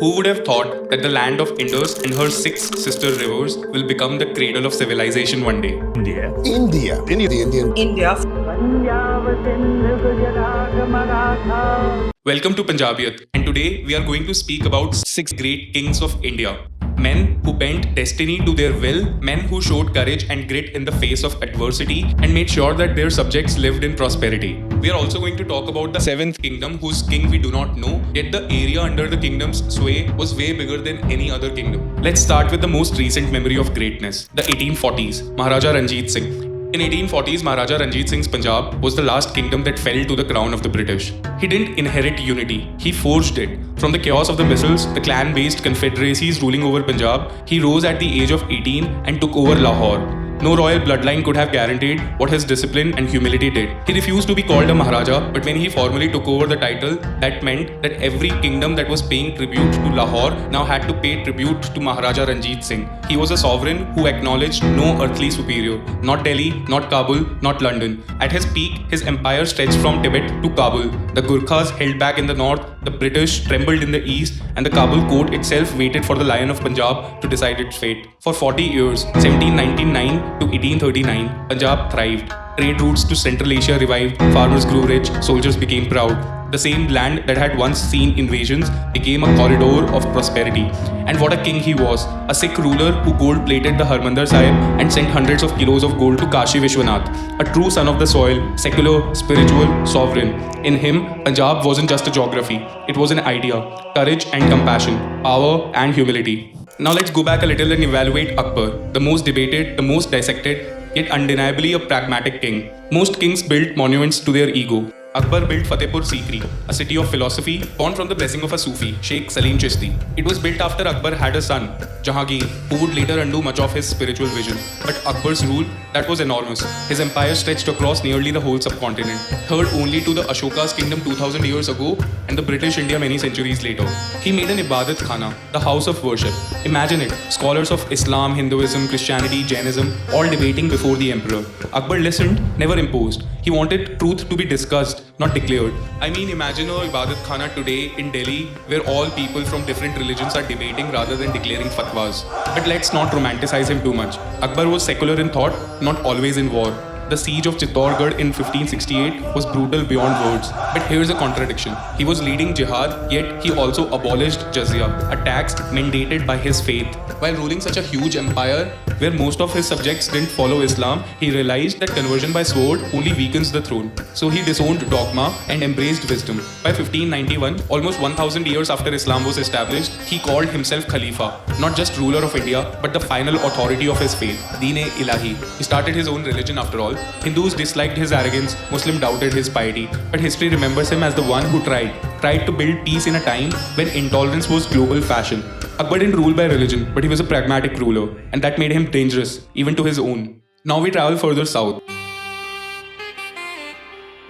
Who would have thought that the land of Indus and her 6 sister rivers will become the cradle of civilization one day? India. Welcome to Punjabiyat, and today we are going to speak about 6 great kings of India. Men who bent destiny to their will, men who showed courage and grit in the face of adversity and made sure that their subjects lived in prosperity. We are also going to talk about the 7th kingdom whose king we do not know, yet the area under the kingdom's sway was way bigger than any other kingdom. Let's start with the most recent memory of greatness, the 1840s, Maharaja Ranjit Singh. In 1840s, Maharaja Ranjit Singh's Punjab was the last kingdom that fell to the crown of the British. He didn't inherit unity, he forged it. From the chaos of the missiles, the clan-based confederacies ruling over Punjab, he rose at the age of 18 and took over Lahore. No royal bloodline could have guaranteed what his discipline and humility did. He refused to be called a Maharaja, but when he formally took over the title, that meant that every kingdom that was paying tribute to Lahore now had to pay tribute to Maharaja Ranjit Singh. He was a sovereign who acknowledged no earthly superior. Not Delhi, not Kabul, not London. At his peak, his empire stretched from Tibet to Kabul. The Gurkhas held back in the north, the British trembled in the east, and the Kabul court itself waited for the Lion of Punjab to decide its fate. For 40 years, 1799 to 1839, Punjab thrived. Trade routes to Central Asia revived, farmers grew rich, soldiers became proud. The same land that had once seen invasions became a corridor of prosperity. And what a king he was, a Sikh ruler who gold-plated the Harmandir Sahib and sent hundreds of kilos of gold to Kashi Vishwanath. A true son of the soil, secular, spiritual, sovereign. In him, Punjab wasn't just a geography, it was an idea, courage and compassion, power and humility. Now let's go back a little and evaluate Akbar, the most debated, the most dissected, yet undeniably a pragmatic king. Most kings built monuments to their ego. Akbar built Fatehpur Sikri, a city of philosophy born from the blessing of a Sufi, Sheikh Salim Chishti. It was built after Akbar had a son, Jahangir, who would later undo much of his spiritual vision. But Akbar's rule, that was enormous. His empire stretched across nearly the whole subcontinent, third only to the Ashoka's kingdom 2000 years ago and the British India many centuries later. He made an Ibadat Khana, the house of worship. Imagine it, scholars of Islam, Hinduism, Christianity, Jainism, all debating before the emperor. Akbar listened, never imposed. He wanted truth to be discussed, not declared. I mean, imagine a Ibadat Khana today in Delhi where all people from different religions are debating rather than declaring fatwas. But let's not romanticize him too much. Akbar was secular in thought, not always in war. The siege of Chittorgarh in 1568 was brutal beyond words. But here's a contradiction. He was leading jihad, yet he also abolished jizya, a tax mandated by his faith. While ruling such a huge empire, where most of his subjects didn't follow Islam, he realized that conversion by sword only weakens the throne. So he disowned dogma and embraced wisdom. By 1591, almost 1000 years after Islam was established, he called himself Khalifa, not just ruler of India, but the final authority of his faith, Deen-e-Ilahi. He started his own religion after all. Hindus disliked his arrogance, Muslims doubted his piety, but history remembers him as the one who tried to build peace in a time when intolerance was global fashion. Akbar didn't rule by religion, but he was a pragmatic ruler, and that made him dangerous, even to his own. Now we travel further south,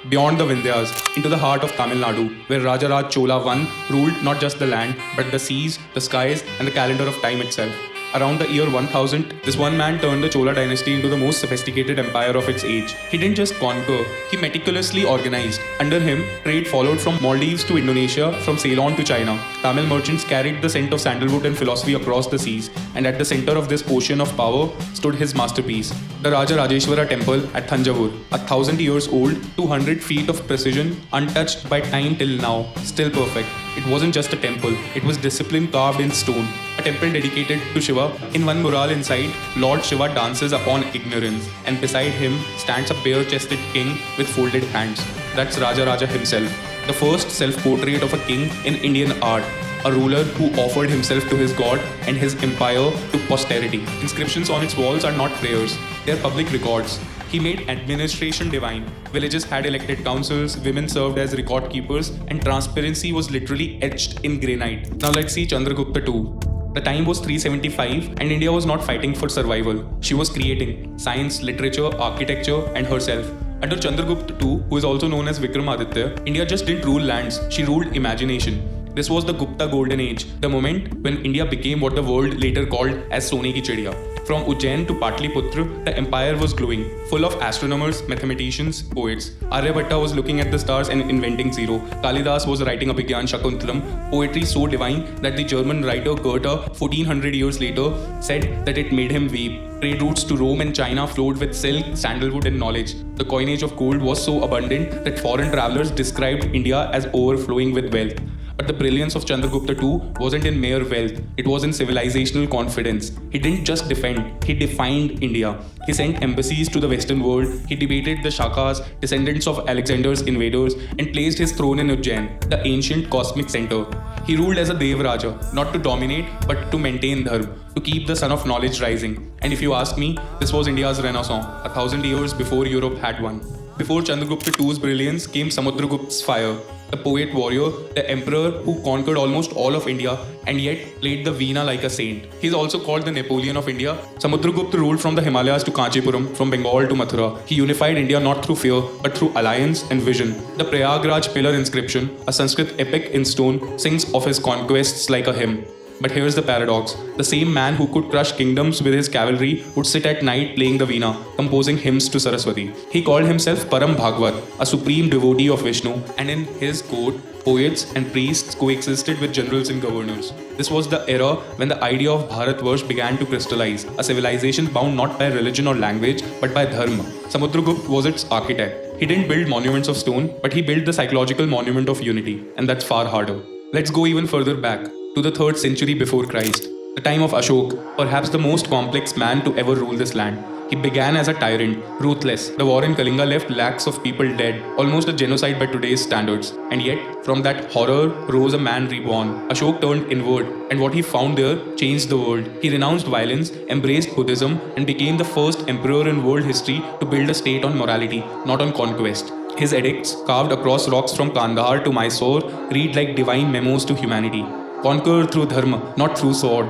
beyond the Vindhyas, into the heart of Tamil Nadu, where Rajaraj Chola I ruled not just the land, but the seas, the skies, and the calendar of time itself. Around the year 1000, this one man turned the Chola dynasty into the most sophisticated empire of its age. He didn't just conquer, he meticulously organized. Under him, trade followed from Maldives to Indonesia, from Ceylon to China. Tamil merchants carried the scent of sandalwood and philosophy across the seas, and at the center of this ocean of power stood his masterpiece, the Raja Rajeshwara temple at Thanjavur, 1000 years old, 200 feet of precision, untouched by time till now, still perfect. It wasn't just a temple, it was discipline carved in stone. A temple dedicated to Shiva. In one mural inside, Lord Shiva dances upon ignorance, and beside him stands a bare-chested king with folded hands. That's Raja himself, the first self-portrait of a king in Indian art, a ruler who offered himself to his god and his empire to posterity. Inscriptions on its walls are not prayers, they are public records. He made administration divine. Villages had elected councils, women served as record keepers, and transparency was literally etched in granite. Now let's see Chandragupta II. The time was 375 and India was not fighting for survival. She was creating science, literature, architecture, and herself. Under Chandragupta II, who is also known as Vikramaditya, India just didn't rule lands, she ruled imagination. This was the Gupta Golden Age, the moment when India became what the world later called as Sone ki Chidiya. From Ujjain to Patliputra, the empire was glowing, full of astronomers, mathematicians, poets. Aryabhatta was looking at the stars and inventing zero. Kalidas was writing Abhigyan Shakuntalam, poetry so divine that the German writer Goethe, 1400 years later, said that it made him weep. Trade routes to Rome and China flowed with silk, sandalwood, and knowledge. The coinage of gold was so abundant that foreign travelers described India as overflowing with wealth. But the brilliance of Chandragupta too wasn't in mere wealth, it was in civilizational confidence. He didn't just defend, he defined India. He sent embassies to the Western world, he debated the Shakas, descendants of Alexander's invaders, and placed his throne in Ujjain, the ancient cosmic center. He ruled as a Devaraja, not to dominate, but to maintain dharma, to keep the sun of knowledge rising. And if you ask me, this was India's renaissance, 1,000 years before Europe had one. Before Chandragupta II's brilliance came Samudragupta's fire, the poet warrior, the emperor who conquered almost all of India and yet played the veena like a saint. He is also called the Napoleon of India. Samudragupta ruled from the Himalayas to Kanchipuram, from Bengal to Mathura. He unified India not through fear but through alliance and vision. The Prayagraj pillar inscription, a Sanskrit epic in stone, sings of his conquests like a hymn. But here's the paradox. The same man who could crush kingdoms with his cavalry would sit at night playing the veena, composing hymns to Saraswati. He called himself Param Bhagwat, a supreme devotee of Vishnu, and in his court, poets and priests coexisted with generals and governors. This was the era when the idea of Bharat Varsh began to crystallize, a civilization bound not by religion or language, but by dharma. Samudragupta was its architect. He didn't build monuments of stone, but he built the psychological monument of unity, and that's far harder. Let's go even further back, to the 3rd century before Christ, the time of Ashoka, perhaps the most complex man to ever rule this land. He began as a tyrant, ruthless. The war in Kalinga left lakhs of people dead, almost a genocide by today's standards. And yet, from that horror rose a man reborn. Ashoka turned inward, and what he found there changed the world. He renounced violence, embraced Buddhism, and became the first emperor in world history to build a state on morality, not on conquest. His edicts, carved across rocks from Kandahar to Mysore, read like divine memos to humanity. Conquer through dharma, not through sword.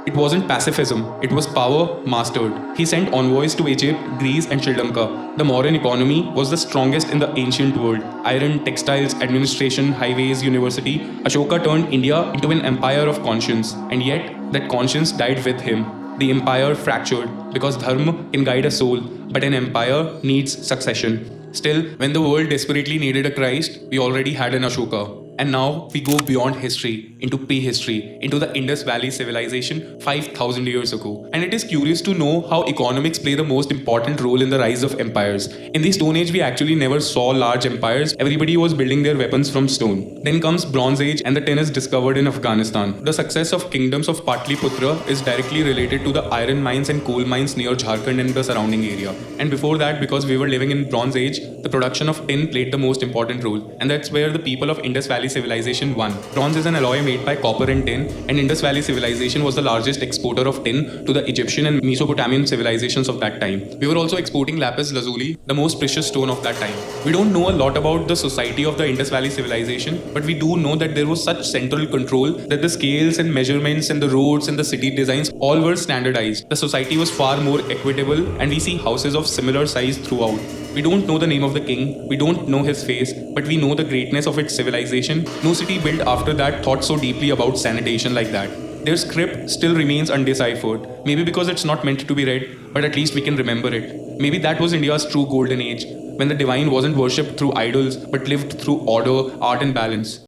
It wasn't pacifism, it was power mastered. He sent envoys to Egypt, Greece, and Sri Lanka. The Mauryan economy was the strongest in the ancient world. Iron, textiles, administration, highways, university. Ashoka turned India into an empire of conscience, and yet that conscience died with him. The empire fractured because dharma can guide a soul, but an empire needs succession. Still, when the world desperately needed a Christ, we already had an Ashoka. And now we go beyond history, into prehistory, into the Indus Valley civilization 5,000 years ago. And it is curious to know how economics play the most important role in the rise of empires. In the Stone Age, we actually never saw large empires. Everybody was building their weapons from stone. Then comes Bronze Age and the tin is discovered in Afghanistan. The success of kingdoms of Patliputra is directly related to the iron mines and coal mines near Jharkhand and the surrounding area. And before that, because we were living in Bronze Age, the production of tin played the most important role. And that's where the people of Indus Valley civilization won. Bronze is an alloy made by copper and tin, and Indus Valley civilization was the largest exporter of tin to the Egyptian and Mesopotamian civilizations of that time. We were also exporting lapis lazuli, the most precious stone of that time. We don't know a lot about the society of the Indus Valley civilization, but we do know that there was such central control that the scales and measurements and the roads and the city designs all were standardized. The society was far more equitable, and we see houses of similar size throughout. We don't know the name of the king, we don't know his face, but we know the greatness of its civilization. No city built after that thought so deeply about sanitation like that. Their script still remains undeciphered, maybe because it's not meant to be read, but at least we can remember it. Maybe that was India's true golden age, when the divine wasn't worshipped through idols, but lived through order, art and balance.